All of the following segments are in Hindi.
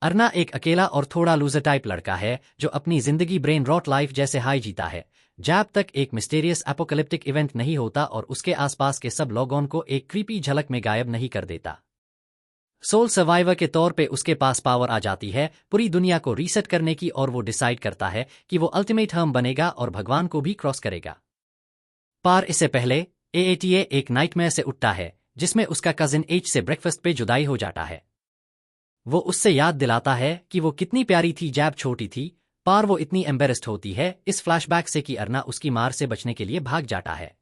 अर्ना एक अकेला और थोड़ा लूजर टाइप लड़का है जो अपनी जिंदगी ब्रेन रॉट लाइफ जैसे हाई जीता है जब तक एक मिस्टीरियस एपोकलिप्टिक इवेंट नहीं होता और उसके आसपास के सब लोगों को एक क्रीपी झलक में गायब नहीं कर देता। सोल सर्वाइवर के तौर पे उसके पास पावर आ जाती है पूरी दुनिया को रीसेट करने की और वो डिसाइड करता है कि वो अल्टीमेट हम बनेगा और भगवान को भी क्रॉस करेगा। पर इससे पहले एएटीए एक नाइटमेयर से उठता है जिसमें उसका कजिन एच से ब्रेकफास्ट पे जुदाई हो जाता है। वो उससे याद दिलाता है कि वो कितनी प्यारी थी जब छोटी थी, पर वो इतनी एम्बेरस्ड होती है इस फ्लैशबैक से कि अर्ना उसकी मार से बचने के लिए भाग जाता है।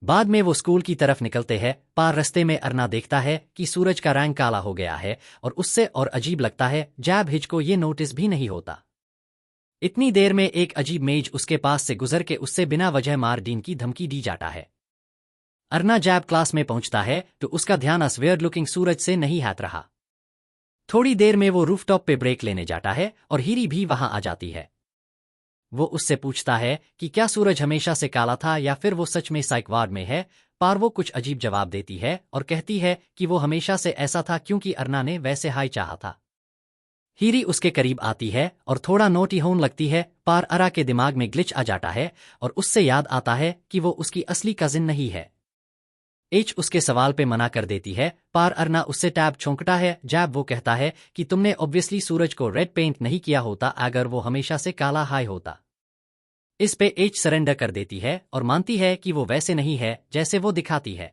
बाद में वो स्कूल की तरफ निकलते हैं पर रास्ते में अर्ना देखता है कि सूरज का रंग काला हो गया है और उससे और अजीब लगता है जब हिच को ये नोटिस भी नहीं होता। इतनी देर में एक अजीब मेज उसके पास से गुजर के उससे बिना वजह मार डीन की धमकी दी जाता है। अर्ना जब क्लास में पहुंचता है तो उसका ध्यान उस वियर्ड लुकिंग सूरज से नहीं हट रहा। थोड़ी देर में वो रूफटॉप पे ब्रेक लेने जाता है और हीरी भी वहां आ जाती है। वो उससे पूछता है कि क्या सूरज हमेशा से काला था या फिर वो सच में साइक वार्ड में है, पर वो कुछ अजीब जवाब देती है और कहती है कि वो हमेशा से ऐसा था क्योंकि अर्ना ने वैसे हाई चाहा था। हीरी उसके करीब आती है और थोड़ा नोटी होने लगती है पर अरा के दिमाग में ग्लिच आ जाता है और उससे याद आता है कि वो उसकी असली कजिन नहीं है। एच उसके सवाल पे मना कर देती है पर अर्ना उससे टैब छोंकता है जब वो कहता है कि तुमने ऑब्वियसली सूरज को रेड पेंट नहीं किया होता अगर वो हमेशा से काला हाई होता। इस पे एच सरेंडर कर देती है और मानती है कि वो वैसे नहीं है जैसे वो दिखाती है,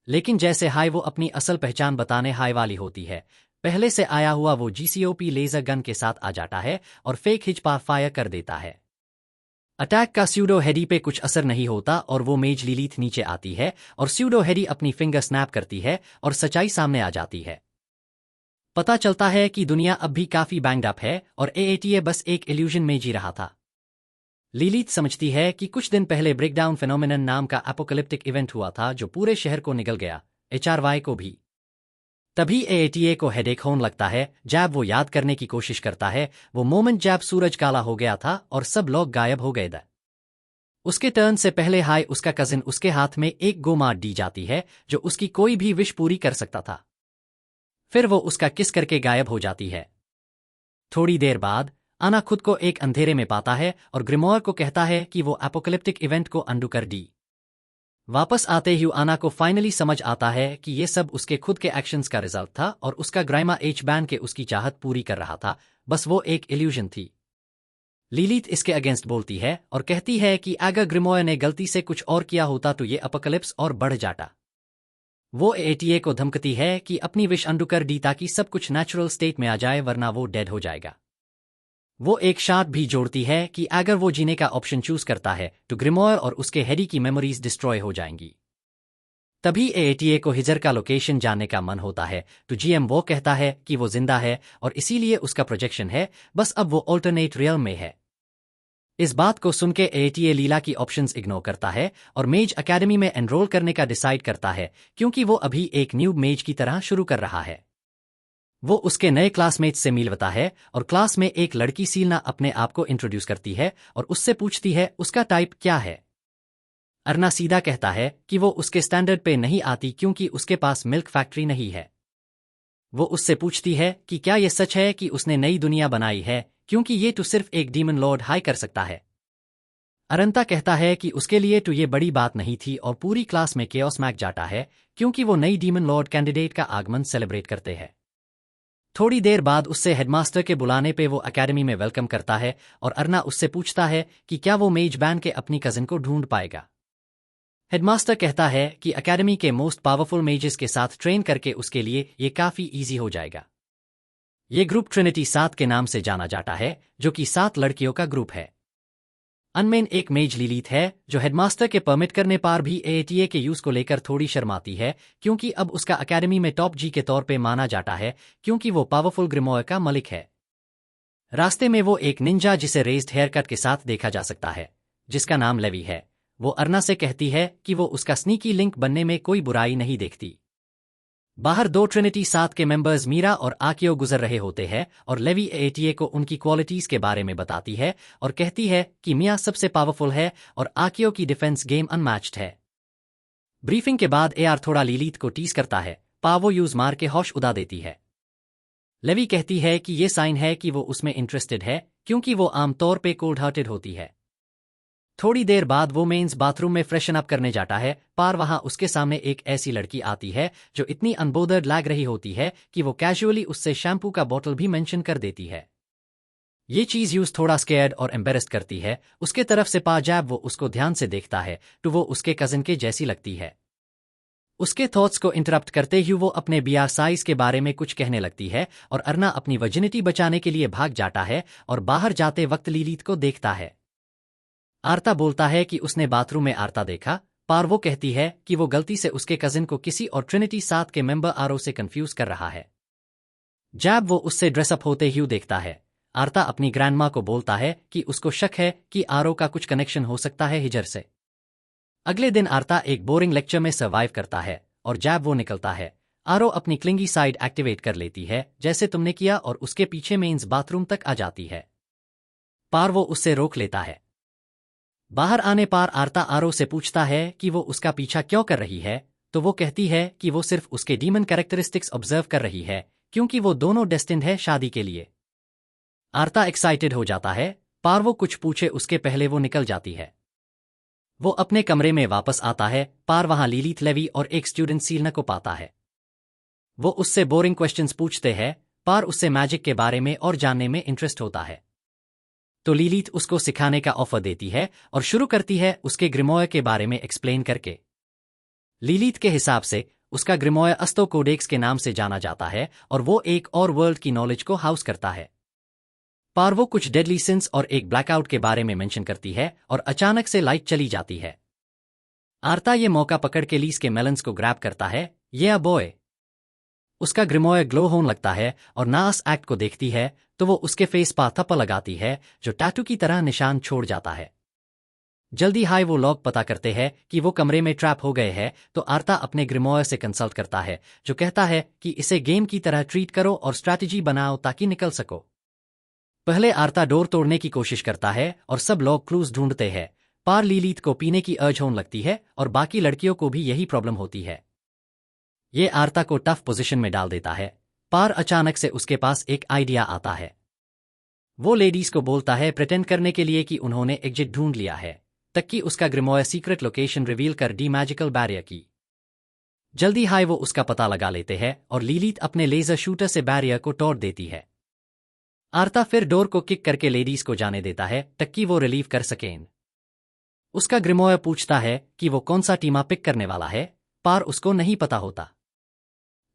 लेकिन जैसे हाई वो अपनी असल पहचान बताने हाई वाली होती है, पहले से आया हुआ वो जीसीओपी लेजर गन के साथ आ जाता है और फेक हिच पर फायर कर देता है। अटैक का स्यूडो हेडी पे कुछ असर नहीं होता और वो मेज लिलीथ नीचे आती है और स्यूडो हेडी अपनी फिंगर स्नैप करती है और सच्चाई सामने आ जाती है। पता चलता है कि दुनिया अब भी काफी बैंग्ड अप है और एएटीए बस एक इल्यूजन में जी रहा था। लिलीथ समझती है कि कुछ दिन पहले ब्रेकडाउन फेनोमेनन नाम का एपोकलिप्टिक इवेंट हुआ था जो पूरे शहर को निगल गया, एचआरवाई को भी। तभी एएटीए को हेडेक होने लगता है जब वो याद करने की कोशिश करता है वो मोमेंट जब सूरज काला हो गया था और सब लोग गायब हो गए थे। उसके टर्न से पहले हाई उसका कजिन उसके हाथ में एक गो मार दी जाती है जो उसकी कोई भी विश पूरी कर सकता था। फिर वो उसका किस करके गायब हो जाती है। थोड़ी देर बाद आना खुद को एक अंधेरे में पाता है और ग्रिमोयर को कहता है कि वो एपोकलिप्टिक इवेंट को अंडू कर दी। वापस आते ही आना को फाइनली समझ आता है कि ये सब उसके खुद के एक्शंस का रिजल्ट था और उसका ग्राइमा एच बैन के उसकी चाहत पूरी कर रहा था, बस वो एक इल्यूजन थी। लिलीथ इसके अगेंस्ट बोलती है और कहती है कि अगर ग्रिमोयर ने गलती से कुछ और किया होता तो ये एपोकलिप्स और बढ़ जाता। वो एटीए को धमकती है कि अपनी विश अंडू कर दी ताकि सब कुछ नेचुरल स्टेट में आ जाए वरना वो डेड हो जाएगा। वो एक शर्त भी जोड़ती है कि अगर वो जीने का ऑप्शन चूज करता है तो ग्रिमोयर और उसके हेडी की मेमोरीज डिस्ट्रॉय हो जाएंगी। तभी एएटीए को हिजर का लोकेशन जानने का मन होता है तो जीएम वो कहता है कि वो जिंदा है और इसीलिए उसका प्रोजेक्शन है, बस अब वो ऑल्टरनेट रियल में है। इस बात को सुनके एएटीए लीला की ऑप्शंस इग्नोर करता है और मेज एकेडमी में एनरोल करने का डिसाइड करता है क्योंकि वो अभी एक न्यू मेज की तरह शुरू कर रहा है। वो उसके नए क्लासमेट्स से मिलता है और क्लास में एक लड़की सीलना अपने आप को इंट्रोड्यूस करती है और उससे पूछती है उसका टाइप क्या है। अर्ना सीधा कहता है कि वो उसके स्टैंडर्ड पे नहीं आती क्योंकि उसके पास मिल्क फैक्ट्री नहीं है। वो उससे पूछती है कि क्या ये सच है कि उसने नई दुनिया बनाई है क्योंकि ये तो सिर्फ एक डीमन लॉर्ड हाई कर सकता है। अरंता कहता है कि उसके लिए तो ये बड़ी बात नहीं थी और पूरी क्लास में केओस मैक जाता है क्योंकि वो नई डीमन लॉर्ड कैंडिडेट का आगमन सेलिब्रेट करते हैं। थोड़ी देर बाद उससे हेडमास्टर के बुलाने पे वो एकेडमी में वेलकम करता है और अर्ना उससे पूछता है कि क्या वो मेज बैन के अपनी कजिन को ढूंढ पाएगा। हेडमास्टर कहता है कि एकेडमी के मोस्ट पावरफुल मेजेस के साथ ट्रेन करके उसके लिए ये काफी इजी हो जाएगा। ये ग्रुप ट्रिनिटी 7 के नाम से जाना जाता है जो कि 7 लड़कियों का ग्रुप है। अनमेन एक मेज लिलीथ है जो हेडमास्टर के परमिट करने पर भी एएटीए के यूज को लेकर थोड़ी शर्माती है क्योंकि अब उसका एकेडमी में टॉप जी के तौर पे माना जाता है क्योंकि वो पावरफुल ग्रिमोयर का मलिक है। रास्ते में वो एक निंजा जिसे रेज्ड हेयर कट के साथ देखा जा सकता है जिसका नाम लेवी है, वो अर्ना से कहती है कि वो उसका स्नीकी लिंक बनने में कोई बुराई नहीं देखती। बाहर 2 ट्रिनिटी 7 के मेंबर्स मीरा और आकियो गुजर रहे होते हैं और लेवी एटीए को उनकी क्वालिटीज के बारे में बताती है और कहती है कि मिया सबसे पावरफुल है और आकियो की डिफेंस गेम अनमैच्ड है। ब्रीफिंग के बाद एआर थोड़ा लिलीथ को टीज करता है, पावो यूज मार के होश उड़ा देती है। लेवी कहती है कि ये साइन है कि वो उसमें इंटरेस्टेड है, क्योंकि वो आमतौर पे कोल्ड हार्टेड होती है। थोड़ी देर बाद वो मेंस बाथरूम में फ्रेशन अप करने जाता है। पार वहां उसके सामने एक ऐसी लड़की आती है जो इतनी अनबोदर्ड लग रही होती है कि वो कैजुअली उससे शैम्पू का बॉटल भी मेंशन कर देती है। ये चीज यूज थोड़ा स्केयर्ड और एम्बेरेस्ड करती है उसके तरफ से। जब वो उसको ध्यान से देखता है तो वो उसके कजन के जैसी लगती है। उसके थॉट्स को इंटरप्ट करते ही वो अपने बियर साइज के बारे में कुछ कहने लगती है और अर्ना अपनी वर्जिनिटी बचाने के लिए भाग जाता है और बाहर जाते वक्त लिलीत को देखता है। आर्ता बोलता है कि उसने बाथरूम में आर्ता देखा। पार वो कहती है कि वो गलती से उसके कजिन को किसी और ट्रिनिटी 7 के मेंबर आरो से कंफ्यूज कर रहा है। जब वो उससे ड्रेसअप होते ही देखता है, आर्ता अपनी ग्रैंडमा को बोलता है कि उसको शक है कि आरो का कुछ कनेक्शन हो सकता है हिजर से। अगले दिन आर्ता एक बोरिंग लेक्चर में सर्वाइव करता है और जब वो निकलता है, आरो अपनी क्लिंगी साइड एक्टिवेट कर लेती है जैसे तुमने किया और उसके पीछे मेंस बाथरूम तक आ जाती है। पार वो उससे रोक लेता है। बाहर आने पार आर्ता आरो से पूछता है कि वो उसका पीछा क्यों कर रही है, तो वो कहती है कि वो सिर्फ उसके डीमन कैरेक्टरिस्टिक्स ऑब्जर्व कर रही है, क्योंकि वो दोनों डेस्टिन्ड है शादी के लिए। आर्ता एक्साइटेड हो जाता है। पार वो कुछ पूछे उसके पहले वो निकल जाती है। वो अपने कमरे में वापस आता है। पार वहां लिलीथ लेवी और एक स्टूडेंट सीलना को पाता है। वो उससे बोरिंग क्वेश्चंस पूछते हैं। पार उससे मैजिक के बारे में और जानने में इंटरेस्ट होता है, तो लिलीथ उसको सिखाने का ऑफर देती है और शुरू करती है उसके ग्रिमोय के बारे में एक्सप्लेन करके। लिलीथ के हिसाब से उसका ग्रिमोय अस्तो कोडेक्स के नाम से जाना जाता है और वो एक और वर्ल्ड की नॉलेज को हाउस करता है। पार वो कुछ डेडली सिंस और एक ब्लैकआउट के बारे में मेंशन करती है और अचानक से लाइट चली जाती है। आर्ता ये मौका पकड़ के लीस के मेलन्स को ग्रैब करता है। ये बॉय उसका ग्रिमोय ग्लो होने लगता है और नास एक्ट को देखती है तो वो उसके फेस पर थप्पड़ लगाती है जो टैटू की तरह निशान छोड़ जाता है। जल्दी हाई वो लोग पता करते हैं कि वो कमरे में ट्रैप हो गए हैं, तो आर्ता अपने ग्रिमोय से कंसल्ट करता है जो कहता है कि इसे गेम की तरह ट्रीट करो और स्ट्रैटेजी बनाओ ताकि निकल सको। पहले आर्ता डोर तोड़ने की कोशिश करता है और सब लोग क्लूज ढूंढते हैं। पार लिलीथ को पीने की अर्ज होने लगती है और बाकी लड़कियों को भी यही प्रॉब्लम होती है। ये आर्ता को टफ पोजीशन में डाल देता है। पार अचानक से उसके पास एक आइडिया आता है। वो लेडीज को बोलता है प्रिटेंड करने के लिए कि उन्होंने एग्जिट ढूंढ लिया है, तक कि उसका ग्रिमोय सीक्रेट लोकेशन रिवील कर डी मैजिकल बैरियर की। जल्दी हाई वो उसका पता लगा लेते हैं और लिलीथ अपने लेजर शूटर से बैरियर को तोड़ देती है। आर्ता फिर डोर को किक करके लेडीज को जाने देता है तक कि वो रिलीव कर सकें। उसका ग्रिमोय पूछता है कि वो कौन सा टीमा पिक करने वाला है। पार उसको नहीं पता होता।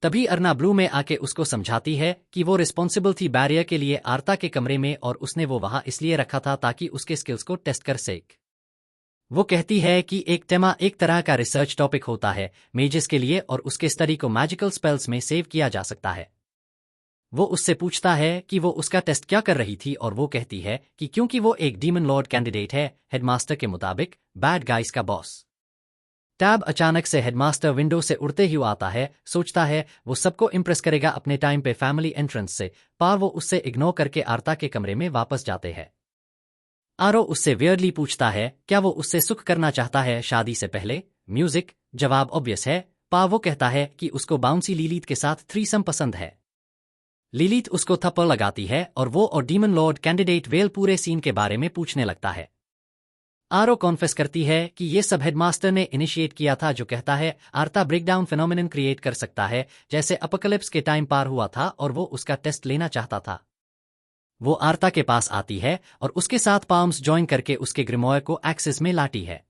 तभी अर्ना ब्लू में आके उसको समझाती है कि वो रिस्पॉन्सिबल थी बैरियर के लिए आर्ता के कमरे में और उसने वो वहां इसलिए रखा था ताकि उसके स्किल्स को टेस्ट कर सके। वो कहती है कि एक टेमा एक तरह का रिसर्च टॉपिक होता है मेजेस के लिए और उसके स्टडी को मैजिकल स्पेल्स में सेव किया जा सकता है। वो उससे पूछता है कि वो उसका टेस्ट क्या कर रही थी और वो कहती है कि क्योंकि वो एक डीमन लॉर्ड कैंडिडेट है, हेडमास्टर के मुताबिक बैड गाइस का बॉस। टैब अचानक से हेडमास्टर विंडो से उड़ते ही आता है। सोचता है वो सबको इम्प्रेस करेगा अपने टाइम पे फैमिली एंट्रेंस से। पार वो उससे इग्नोर करके आर्ता के कमरे में वापस जाते हैं। आरो उससे वियर्डली पूछता है क्या वो उससे सुख करना चाहता है शादी से पहले। म्यूजिक जवाब ऑब्वियस है। पा वो कहता है कि उसको बाउंसी लिलीथ के साथ थ्रीसम पसंद है। लिलीथ उसको थप्पड़ लगाती है और वो और डीमन लॉर्ड कैंडिडेट वेल पूरे सीन के बारे में पूछने लगता है। आरो कॉन्फेस करती है कि ये सब हेडमास्टर ने इनिशिएट किया था, जो कहता है आर्ता ब्रेकडाउन फिनोमिनन क्रिएट कर सकता है जैसे अपोकलिप्स के टाइम पार हुआ था और वो उसका टेस्ट लेना चाहता था। वो आर्ता के पास आती है और उसके साथ पाम्स ज्वाइन करके उसके ग्रिमोय को एक्सेस में लाती है।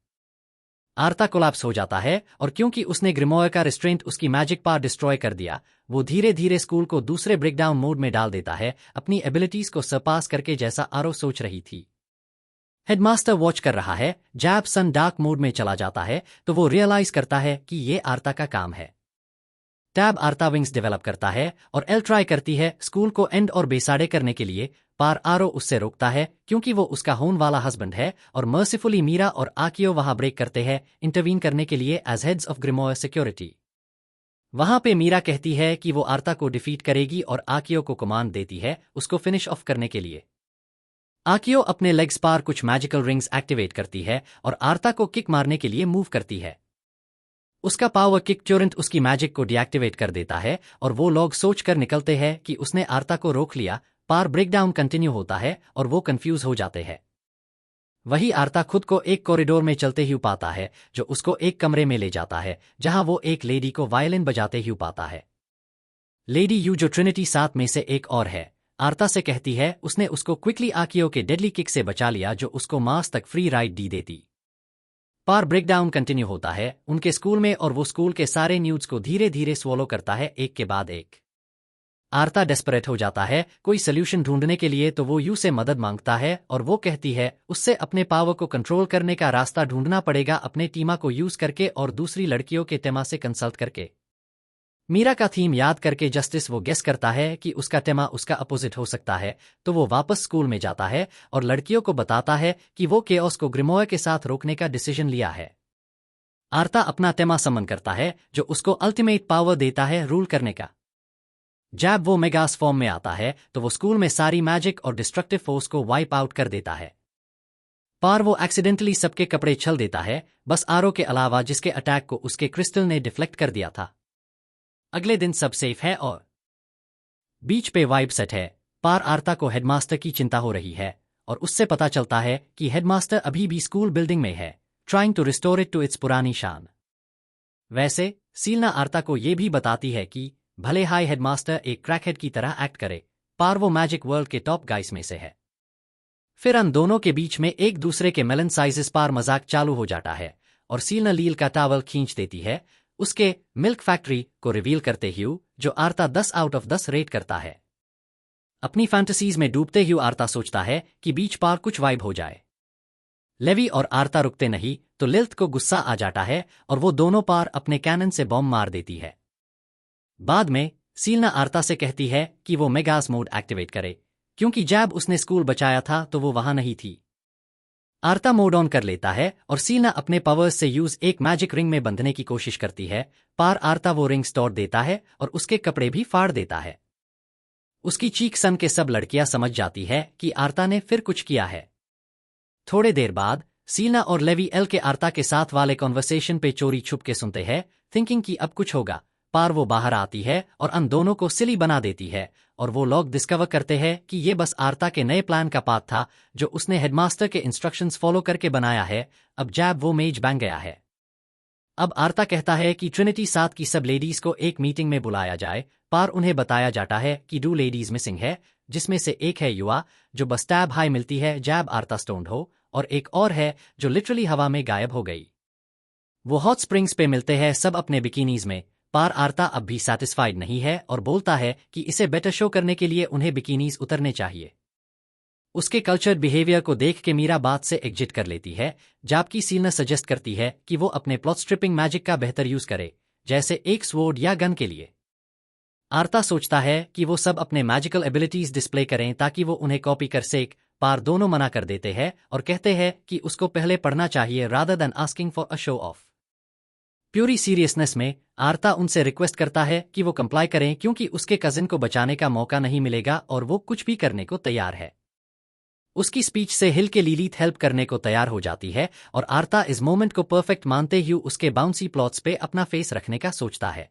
आर्ता कोलैप्स हो जाता है और क्योंकि उसने ग्रिमोय का रिस्ट्रेंट उसकी मैजिक पावर डिस्ट्रॉय कर दिया, वो धीरे धीरे स्कूल को दूसरे ब्रेकडाउन मोड में डाल देता है अपनी एबिलिटीज को सरपास करके, जैसा आरो सोच रही थी। हेडमास्टर वॉच कर रहा है। जैब सन डार्क मोड में चला जाता है तो वो रियलाइज करता है कि ये आर्ता का काम है। टैब आर्ता विंग्स डेवलप करता है और एल ट्राई करती है स्कूल को एंड और बेसाड़े करने के लिए। पार आरो उससे रोकता है क्योंकि वो उसका होने वाला हस्बैंड है और मर्सीफुली मीरा और आकियो वहां ब्रेक करते हैं इंटरवीन करने के लिए एज हेड्स ऑफ ग्रिमोय सिक्योरिटी। वहां पे मीरा कहती है कि वो आर्ता को डिफीट करेगी और आकियो को कमांड देती है उसको फिनिश ऑफ करने के लिए। आकियो अपने लेग्स पार कुछ मैजिकल रिंग्स एक्टिवेट करती है और आर्ता को किक मारने के लिए मूव करती है। उसका पावर किक तुरंत उसकी मैजिक को डीएक्टिवेट कर देता है और वो लोग सोचकर निकलते हैं कि उसने आर्ता को रोक लिया। पार ब्रेकडाउन कंटिन्यू होता है और वो कंफ्यूज हो जाते हैं। वही आर्ता खुद को एक कॉरिडोर में चलते ही पाता है जो उसको एक कमरे में ले जाता है जहां वो एक लेडी को वायलिन बजाते ही पाता है। लेडी यू जो ट्रिनिटी 7 में से एक और है, आर्ता से कहती है उसने उसको क्विकली आकियो के डेडली किक से बचा लिया जो उसको मार्स तक फ्री राइड दी देती। पार ब्रेकडाउन कंटिन्यू होता है उनके स्कूल में और वो स्कूल के सारे न्यूज़ को धीरे धीरे स्वॉलो करता है एक के बाद एक। आर्ता डेस्परेट हो जाता है कोई सोल्यूशन ढूंढने के लिए तो वो यू से मदद मांगता है और वो कहती है उससे अपने पावर को कंट्रोल करने का रास्ता ढूंढना पड़ेगा अपने टीमा को यूज करके और दूसरी लड़कियों के टेमा से कंसल्ट करके। मीरा का थीम याद करके जस्टिस वो गेस करता है कि उसका टेमा उसका अपोजिट हो सकता है तो वो वापस स्कूल में जाता है और लड़कियों को बताता है कि वो केओस को ग्रिमोय के साथ रोकने का डिसीजन लिया है। आर्ता अपना टेमा समन करता है जो उसको अल्टीमेट पावर देता है रूल करने का। जब वो मेगास फॉर्म में आता है तो वो स्कूल में सारी मैजिक और डिस्ट्रक्टिव फोर्स को वाइप आउट कर देता है। पार वो एक्सीडेंटली सबके कपड़े छल देता है बस आरो के अलावा जिसके अटैक को उसके क्रिस्टल ने डिफ्लेक्ट कर दिया था। अगले दिन सब सेफ है और बीच पे वाइब सेट है। पार आर्ता को हेडमास्टर की चिंता हो रही है और उससे पता चलता है कि हेडमास्टर अभी भी स्कूल बिल्डिंग में है trying to restore it to its पुरानी शान। वैसे सीलना आर्ता को ये भी बताती है कि भले हाई हेडमास्टर एक क्रैकहेड की तरह एक्ट करे, पार वो मैजिक वर्ल्ड के टॉप गाइस में से है। फिर उन दोनों के बीच में एक दूसरे के मेलन साइजेस पार मजाक चालू हो जाता है और सीलना लील का टावल खींच देती है उसके मिल्क फैक्ट्री को रिवील करते ह्यू जो आर्ता 10 आउट ऑफ 10 रेट करता है। अपनी फैंटेसीज में डूबते ह्यू आर्ता सोचता है कि बीच पार कुछ वाइब हो जाए। लेवी और आर्ता रुकते नहीं तो लिल्थ को गुस्सा आ जाता है और वो दोनों पार अपने कैनन से बॉम्ब मार देती है। बाद में सीलना आर्ता से कहती है कि वो मेगास मोड एक्टिवेट करे क्योंकि जब उसने स्कूल बचाया था तो वो वहां नहीं थी। आर्ता मोड ऑन कर लेता है और सीलना अपने पावर्स से यूज एक मैजिक रिंग में बंधने की कोशिश करती है। पार आर्ता वो रिंग्स तोड़ देता है और उसके कपड़े भी फाड़ देता है। उसकी चीख सन के सब लड़कियां समझ जाती है कि आर्ता ने फिर कुछ किया है। थोड़े देर बाद सीलना और लेवी एल के आर्ता के साथ वाले कॉन्वर्सेशन पे चोरी छुप के सुनते हैं थिंकिंग कि अब कुछ होगा। पार वो बाहर आती है और उन दोनों को सिली बना देती है और वो लोग डिस्कवर करते हैं कि ये बस आर्ता के नए प्लान का पार्ट था जो उसने हेडमास्टर के इंस्ट्रक्शंस फॉलो करके बनाया है। अब जब वो मेज बन गया है, अब आर्ता कहता है कि ट्रिनिटी 7 की सब लेडीज को एक मीटिंग में बुलाया जाए। पार उन्हें बताया जाता है कि 2 लेडीज मिसिंग है जिसमें से एक है युवा जो बस टैब हाई मिलती है जब आर्ता स्टोन्ड हो और एक और है जो लिटरली हवा में गायब हो गई। वो हॉट स्प्रिंग्स पे मिलते हैं सब अपने बिकिनीज में। पार आर्ता अब भी सैटिस्फाइड नहीं है और बोलता है कि इसे बेटर शो करने के लिए उन्हें बिकिनीज उतरने चाहिए। उसके कल्चर्ड बिहेवियर को देख के मीरा बात से एग्जिट कर लेती है जबकि सीलना सजेस्ट करती है कि वो अपने प्लॉट स्ट्रिपिंग मैजिक का बेहतर यूज करे जैसे एक स्वॉर्ड या गन के लिए। आर्ता सोचता है कि वो सब अपने मैजिकल एबिलिटीज डिस्प्ले करें ताकि वो उन्हें कॉपी कर सेक। पार दोनों मना कर देते हैं और कहते हैं कि उसको पहले पढ़ना चाहिए rather than asking for a show off. Puree seriousness में आर्ता उनसे रिक्वेस्ट करता है कि वो कंप्लाई करें क्योंकि उसके कजिन को बचाने का मौका नहीं मिलेगा और वो कुछ भी करने को तैयार है। उसकी स्पीच से हिल के लीलीथ हेल्प करने को तैयार हो जाती है और आर्ता इस मोमेंट को परफेक्ट मानते हुए उसके बाउंसी प्लॉट्स पे अपना फेस रखने का सोचता है।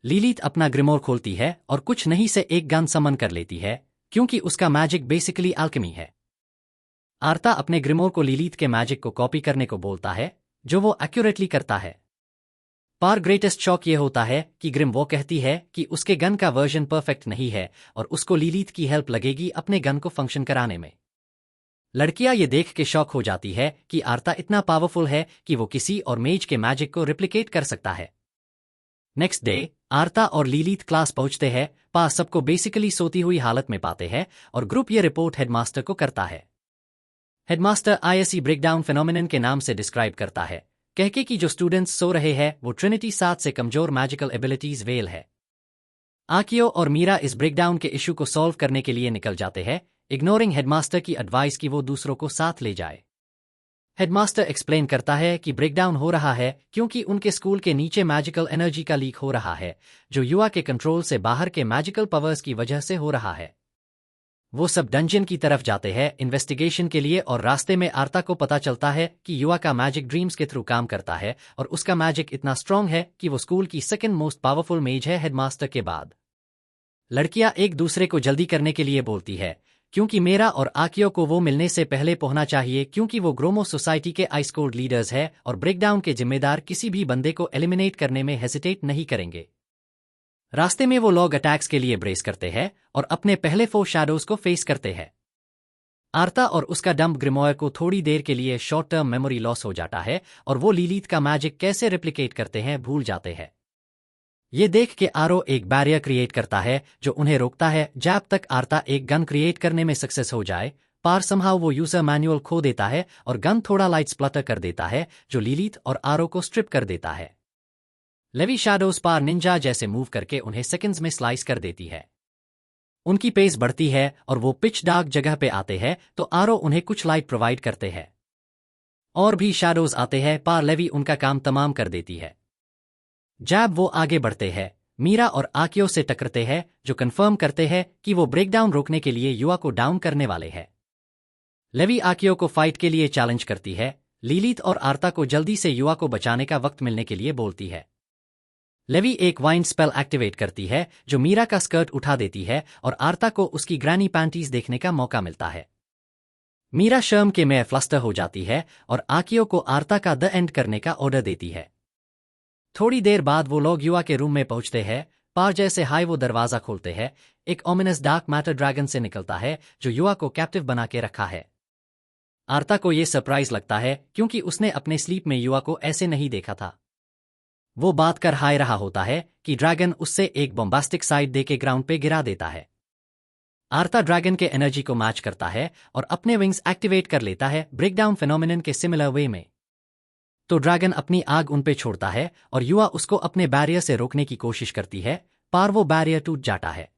लीलीथ अपना ग्रिमोर खोलती है और कुछ नहीं से एक गन समन कर लेती है क्योंकि उसका मैजिक बेसिकली अल्केमी है। आर्ता अपने ग्रिमोर को लीलीथ के मैजिक को कॉपी करने को बोलता है जो वो एक्यूरेटली करता है। पार ग्रेटेस्ट शॉक ये होता है कि ग्रिम वो कहती है कि उसके गन का वर्जन परफेक्ट नहीं है और उसको लीलीथ की हेल्प लगेगी अपने गन को फंक्शन कराने में। लड़कियां ये देख के शॉक हो जाती है कि आर्ता इतना पावरफुल है कि वो किसी और मेज के मैजिक को रिप्लिकेट कर सकता है। नेक्स्ट डे आर्ता और लीलीथ क्लास पहुंचते हैं। पा सबको बेसिकली सोती हुई हालत में पाते हैं और ग्रुप ये रिपोर्ट हेडमास्टर को करता है। हेडमास्टर आईएसई ब्रेकडाउन फेनोमेनन के नाम से डिस्क्राइब करता है कहके कि जो स्टूडेंट्स सो रहे हैं वो ट्रिनिटी 7 से कमजोर मैजिकल एबिलिटीज वेल है। आकियो और मीरा इस ब्रेकडाउन के इशू को सॉल्व करने के लिए निकल जाते हैं इग्नोरिंग हेडमास्टर की एडवाइस कि वो दूसरों को साथ ले जाए। हेडमास्टर एक्सप्लेन करता है कि ब्रेकडाउन हो रहा है क्योंकि उनके स्कूल के नीचे मैजिकल एनर्जी का लीक हो रहा है जो युवा के कंट्रोल से बाहर के मैजिकल पावर्स की वजह से हो रहा है। वो सब डंजन की तरफ जाते हैं इन्वेस्टिगेशन के लिए और रास्ते में आर्ता को पता चलता है कि युवा का मैजिक ड्रीम्स के थ्रू काम करता है और उसका मैजिक इतना स्ट्रांग है कि वो स्कूल की सेकंड मोस्ट पावरफुल मेज है हेडमास्टर के बाद। लड़कियां एक दूसरे को जल्दी करने के लिए बोलती है क्योंकि मेरा और आकियो को वो मिलने से पहले पहुंचना चाहिए क्योंकि वो ग्रोमो सोसाइटी के आइस कोल्ड लीडर्स है और ब्रेकडाउन के जिम्मेदार किसी भी बंदे को एलिमिनेट करने में हेजिटेट नहीं करेंगे। रास्ते में वो लोग अटैक्स के लिए ब्रेस करते हैं और अपने पहले फोर शैडोज को फेस करते हैं। आर्ता और उसका डंप ग्रिमोयर को थोड़ी देर के लिए शॉर्ट टर्म मेमोरी लॉस हो जाता है और वो लिलीथ का मैजिक कैसे रेप्लिकेट करते हैं भूल जाते हैं। ये देख के आरो एक बैरियर क्रिएट करता है जो उन्हें रोकता है जब तक आर्ता एक गन क्रिएट करने में सक्सेस हो जाए। पार समहाउ वो यूजर मैनुअल खो देता है और गन थोड़ा लाइट स्प्लटर कर देता है जो लिलीथ और आरो को स्ट्रिप कर देता है। लेवी शैडोज पार निंजा जैसे मूव करके उन्हें सेकंड्स में स्लाइस कर देती है। उनकी पेस बढ़ती है और वो पिच डार्क जगह पे आते हैं तो आरो उन्हें कुछ लाइट प्रोवाइड करते हैं। और भी शैडोज आते हैं पार लेवी उनका काम तमाम कर देती है। जब वो आगे बढ़ते हैं मीरा और आकियो से टकरते हैं जो कंफर्म करते हैं कि वो ब्रेकडाउन रोकने के लिए युवा को डाउन करने वाले हैं। लेवी आकियो को फाइट के लिए चैलेंज करती है। लिलीथ और आर्ता को जल्दी से युवा को बचाने का वक्त मिलने के लिए बोलती है। लेवी एक वाइंड स्पेल एक्टिवेट करती है जो मीरा का स्कर्ट उठा देती है और आर्ता को उसकी ग्रैनी पैंटीज देखने का मौका मिलता है। मीरा शर्म के में फ्लस्टर हो जाती है और आकियो को आर्ता का द एंड करने का ऑर्डर देती है। थोड़ी देर बाद वो लोग युवा के रूम में पहुंचते हैं। पार जैसे हाई वो दरवाजा खोलते हैं। एक ओमिनस डार्क मैटर ड्रैगन से निकलता है जो युवा को कैप्टिव बना के रखा है। आर्ता को ये सरप्राइज लगता है क्योंकि उसने अपने स्लीप में युवा को ऐसे नहीं देखा था। वो बात कर हाय रहा होता है कि ड्रैगन उससे एक बॉम्बास्टिक साइड देके ग्राउंड पे गिरा देता है। आर्ता ड्रैगन के एनर्जी को मैच करता है और अपने विंग्स एक्टिवेट कर लेता है ब्रेकडाउन फेनोमेनन के सिमिलर वे में। तो ड्रैगन अपनी आग उन पे छोड़ता है और युवा उसको अपने बैरियर से रोकने की कोशिश करती है। पार वो बैरियर टूट जाता है।